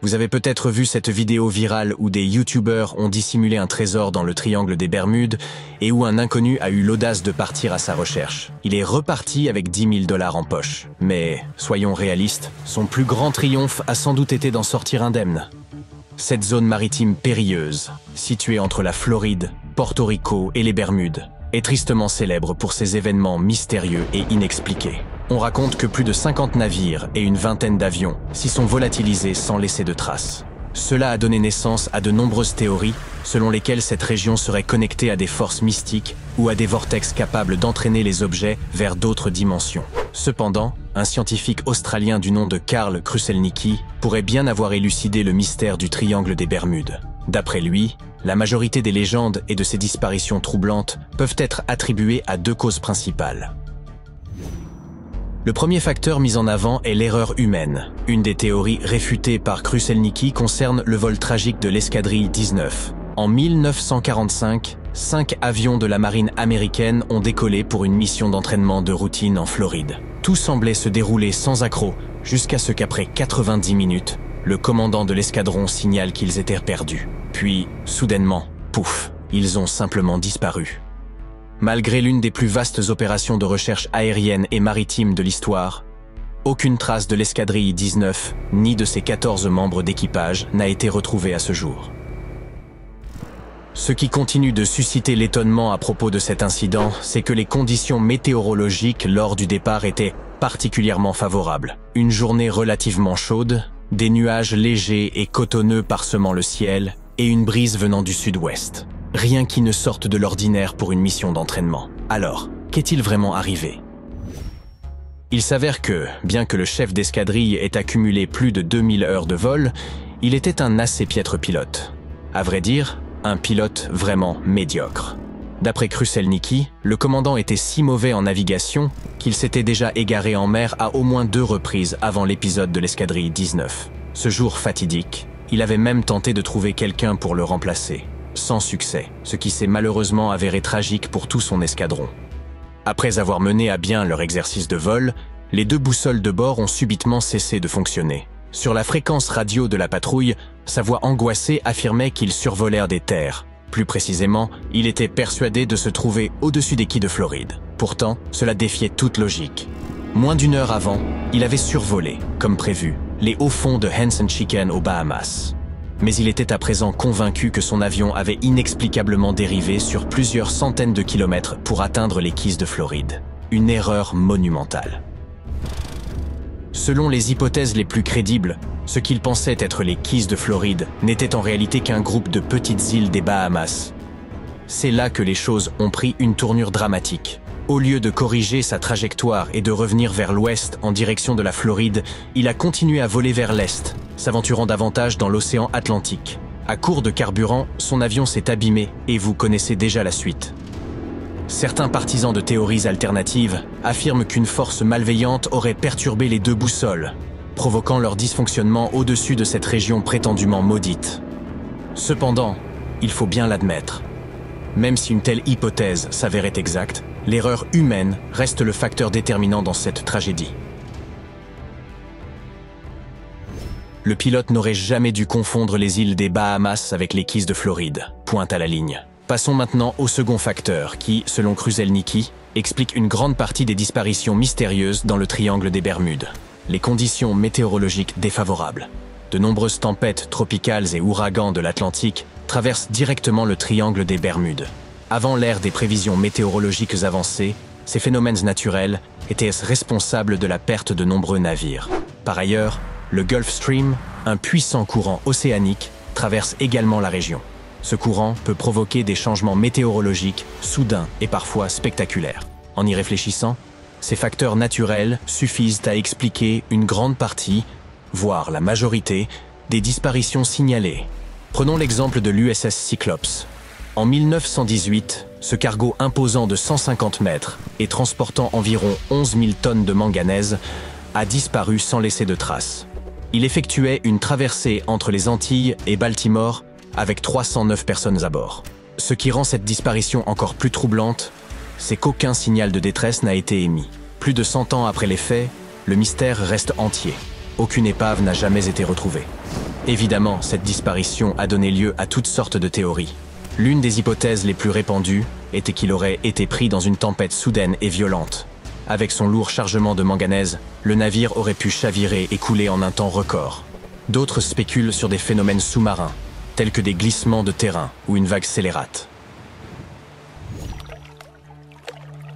Vous avez peut-être vu cette vidéo virale où des youtubeurs ont dissimulé un trésor dans le triangle des Bermudes et où un inconnu a eu l'audace de partir à sa recherche. Il est reparti avec 10 000 $ en poche. Mais, soyons réalistes, son plus grand triomphe a sans doute été d'en sortir indemne. Cette zone maritime périlleuse, située entre la Floride, Porto Rico et les Bermudes, est tristement célèbre pour ses événements mystérieux et inexpliqués. On raconte que plus de 50 navires et une vingtaine d'avions s'y sont volatilisés sans laisser de traces. Cela a donné naissance à de nombreuses théories selon lesquelles cette région serait connectée à des forces mystiques ou à des vortex capables d'entraîner les objets vers d'autres dimensions. Cependant, un scientifique australien du nom de Karl Kruszelnicki pourrait bien avoir élucidé le mystère du triangle des Bermudes. D'après lui, la majorité des légendes et de ces disparitions troublantes peuvent être attribuées à deux causes principales. Le premier facteur mis en avant est l'erreur humaine. Une des théories réfutées par Kruszelnicki concerne le vol tragique de l'escadrille 19. En 1945, 5 avions de la marine américaine ont décollé pour une mission d'entraînement de routine en Floride. Tout semblait se dérouler sans accroc, jusqu'à ce qu'après 90 minutes, le commandant de l'escadron signale qu'ils étaient perdus. Puis, soudainement, pouf, ils ont simplement disparu. Malgré l'une des plus vastes opérations de recherche aérienne et maritime de l'histoire, aucune trace de l'escadrille 19, ni de ses 14 membres d'équipage, n'a été retrouvée à ce jour. Ce qui continue de susciter l'étonnement à propos de cet incident, c'est que les conditions météorologiques lors du départ étaient particulièrement favorables. Une journée relativement chaude, des nuages légers et cotonneux parsemant le ciel, et une brise venant du sud-ouest. Rien qui ne sorte de l'ordinaire pour une mission d'entraînement. Alors, qu'est-il vraiment arrivé? Il s'avère que, bien que le chef d'escadrille ait accumulé plus de 2000 heures de vol, il était un assez piètre pilote. À vrai dire, un pilote vraiment médiocre. D'après Kruszelnicki, le commandant était si mauvais en navigation qu'il s'était déjà égaré en mer à au moins 2 reprises avant l'épisode de l'escadrille 19. Ce jour fatidique, il avait même tenté de trouver quelqu'un pour le remplacer. Sans succès, ce qui s'est malheureusement avéré tragique pour tout son escadron. Après avoir mené à bien leur exercice de vol, les 2 boussoles de bord ont subitement cessé de fonctionner. Sur la fréquence radio de la patrouille, sa voix angoissée affirmait qu'ils survolèrent des terres. Plus précisément, il était persuadé de se trouver au-dessus des quais de Floride. Pourtant, cela défiait toute logique. Moins d'1 heure avant, il avait survolé, comme prévu, les hauts fonds de Henson Chicken aux Bahamas. Mais il était à présent convaincu que son avion avait inexplicablement dérivé sur plusieurs centaines de kilomètres pour atteindre les quais de Floride. Une erreur monumentale. Selon les hypothèses les plus crédibles, ce qu'il pensait être les quais de Floride n'était en réalité qu'un groupe de petites îles des Bahamas. C'est là que les choses ont pris une tournure dramatique. Au lieu de corriger sa trajectoire et de revenir vers l'ouest en direction de la Floride, il a continué à voler vers l'est, s'aventurant davantage dans l'océan Atlantique. À court de carburant, son avion s'est abîmé et vous connaissez déjà la suite. Certains partisans de théories alternatives affirment qu'une force malveillante aurait perturbé les 2 boussoles, provoquant leur dysfonctionnement au-dessus de cette région prétendument maudite. Cependant, il faut bien l'admettre, même si une telle hypothèse s'avérait exacte, l'erreur humaine reste le facteur déterminant dans cette tragédie. Le pilote n'aurait jamais dû confondre les îles des Bahamas avec les quais de Floride, pointe à la ligne. Passons maintenant au second facteur qui, selon Kruszelnicki, explique une grande partie des disparitions mystérieuses dans le triangle des Bermudes. Les conditions météorologiques défavorables. De nombreuses tempêtes tropicales et ouragans de l'Atlantique traversent directement le triangle des Bermudes. Avant l'ère des prévisions météorologiques avancées, ces phénomènes naturels étaient responsables de la perte de nombreux navires. Par ailleurs, le Gulf Stream, un puissant courant océanique, traverse également la région. Ce courant peut provoquer des changements météorologiques soudains et parfois spectaculaires. En y réfléchissant, ces facteurs naturels suffisent à expliquer une grande partie, voire la majorité, des disparitions signalées. Prenons l'exemple de l'USS Cyclops. En 1918, ce cargo imposant de 150 mètres et transportant environ 11 000 tonnes de manganèse a disparu sans laisser de traces. Il effectuait une traversée entre les Antilles et Baltimore avec 309 personnes à bord. Ce qui rend cette disparition encore plus troublante, c'est qu'aucun signal de détresse n'a été émis. Plus de 100 ans après les faits, le mystère reste entier. Aucune épave n'a jamais été retrouvée. Évidemment, cette disparition a donné lieu à toutes sortes de théories. L'une des hypothèses les plus répandues était qu'il aurait été pris dans une tempête soudaine et violente. Avec son lourd chargement de manganèse, le navire aurait pu chavirer et couler en un temps record. D'autres spéculent sur des phénomènes sous-marins, tels que des glissements de terrain ou une vague scélérate.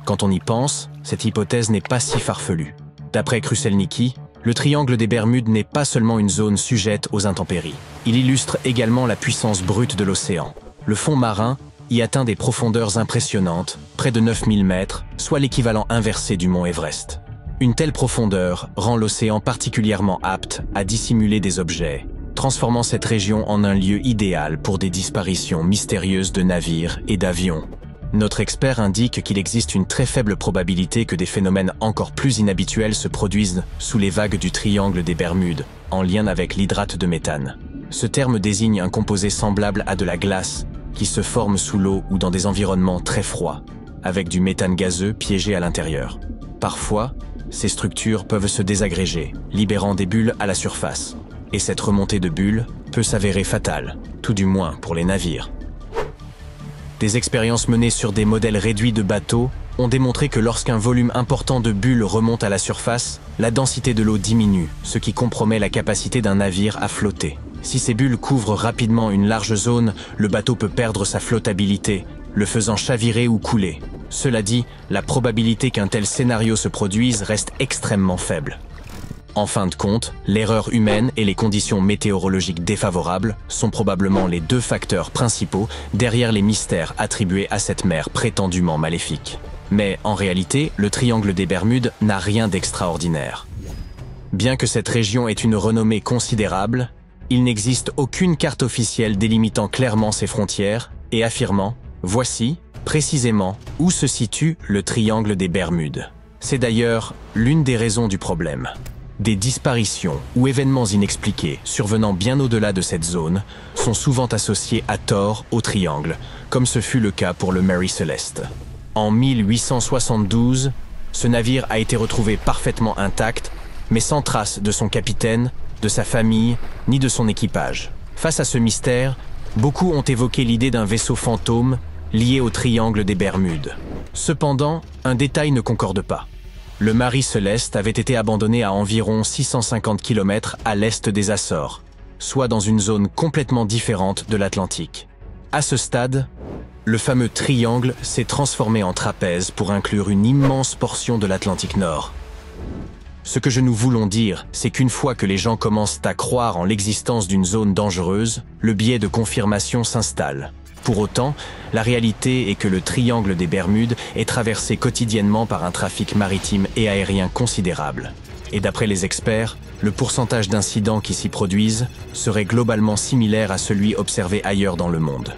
Quand on y pense, cette hypothèse n'est pas si farfelue. D'après Kruszelnicki, le triangle des Bermudes n'est pas seulement une zone sujette aux intempéries. Il illustre également la puissance brute de l'océan. Le fond marin y atteint des profondeurs impressionnantes, près de 9000 mètres, soit l'équivalent inversé du mont Everest. Une telle profondeur rend l'océan particulièrement apte à dissimuler des objets, transformant cette région en un lieu idéal pour des disparitions mystérieuses de navires et d'avions. Notre expert indique qu'il existe une très faible probabilité que des phénomènes encore plus inhabituels se produisent sous les vagues du triangle des Bermudes, en lien avec l'hydrate de méthane. Ce terme désigne un composé semblable à de la glace qui se forme sous l'eau ou dans des environnements très froids, avec du méthane gazeux piégé à l'intérieur. Parfois, ces structures peuvent se désagréger, libérant des bulles à la surface. Et cette remontée de bulles peut s'avérer fatale, tout du moins pour les navires. Des expériences menées sur des modèles réduits de bateaux ont démontré que lorsqu'un volume important de bulles remonte à la surface, la densité de l'eau diminue, ce qui compromet la capacité d'un navire à flotter. Si ces bulles couvrent rapidement une large zone, le bateau peut perdre sa flottabilité, le faisant chavirer ou couler. Cela dit, la probabilité qu'un tel scénario se produise reste extrêmement faible. En fin de compte, l'erreur humaine et les conditions météorologiques défavorables sont probablement les deux facteurs principaux derrière les mystères attribués à cette mer prétendument maléfique. Mais en réalité, le triangle des Bermudes n'a rien d'extraordinaire. Bien que cette région ait une renommée considérable, il n'existe aucune carte officielle délimitant clairement ses frontières et affirmant « Voici, précisément, où se situe le triangle des Bermudes ». C'est d'ailleurs l'une des raisons du problème. Des disparitions ou événements inexpliqués survenant bien au-delà de cette zone sont souvent associés à tort au triangle, comme ce fut le cas pour le Mary Celeste. En 1872, ce navire a été retrouvé parfaitement intact, mais sans trace de son capitaine, de sa famille, ni de son équipage. Face à ce mystère, beaucoup ont évoqué l'idée d'un vaisseau fantôme lié au triangle des Bermudes. Cependant, un détail ne concorde pas. Le Mary Celeste avait été abandonné à environ 650 km à l'est des Açores, soit dans une zone complètement différente de l'Atlantique. À ce stade, le fameux triangle s'est transformé en trapèze pour inclure une immense portion de l'Atlantique Nord. Ce que nous voulons dire, c'est qu'une fois que les gens commencent à croire en l'existence d'une zone dangereuse, le biais de confirmation s'installe. Pour autant, la réalité est que le triangle des Bermudes est traversé quotidiennement par un trafic maritime et aérien considérable. Et d'après les experts, le pourcentage d'incidents qui s'y produisent serait globalement similaire à celui observé ailleurs dans le monde.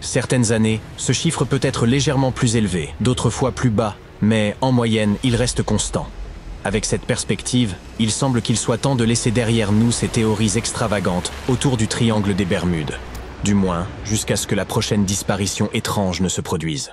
Certaines années, ce chiffre peut être légèrement plus élevé, d'autres fois plus bas, mais en moyenne, il reste constant. Avec cette perspective, il semble qu'il soit temps de laisser derrière nous ces théories extravagantes autour du triangle des Bermudes. Du moins, jusqu'à ce que la prochaine disparition étrange ne se produise.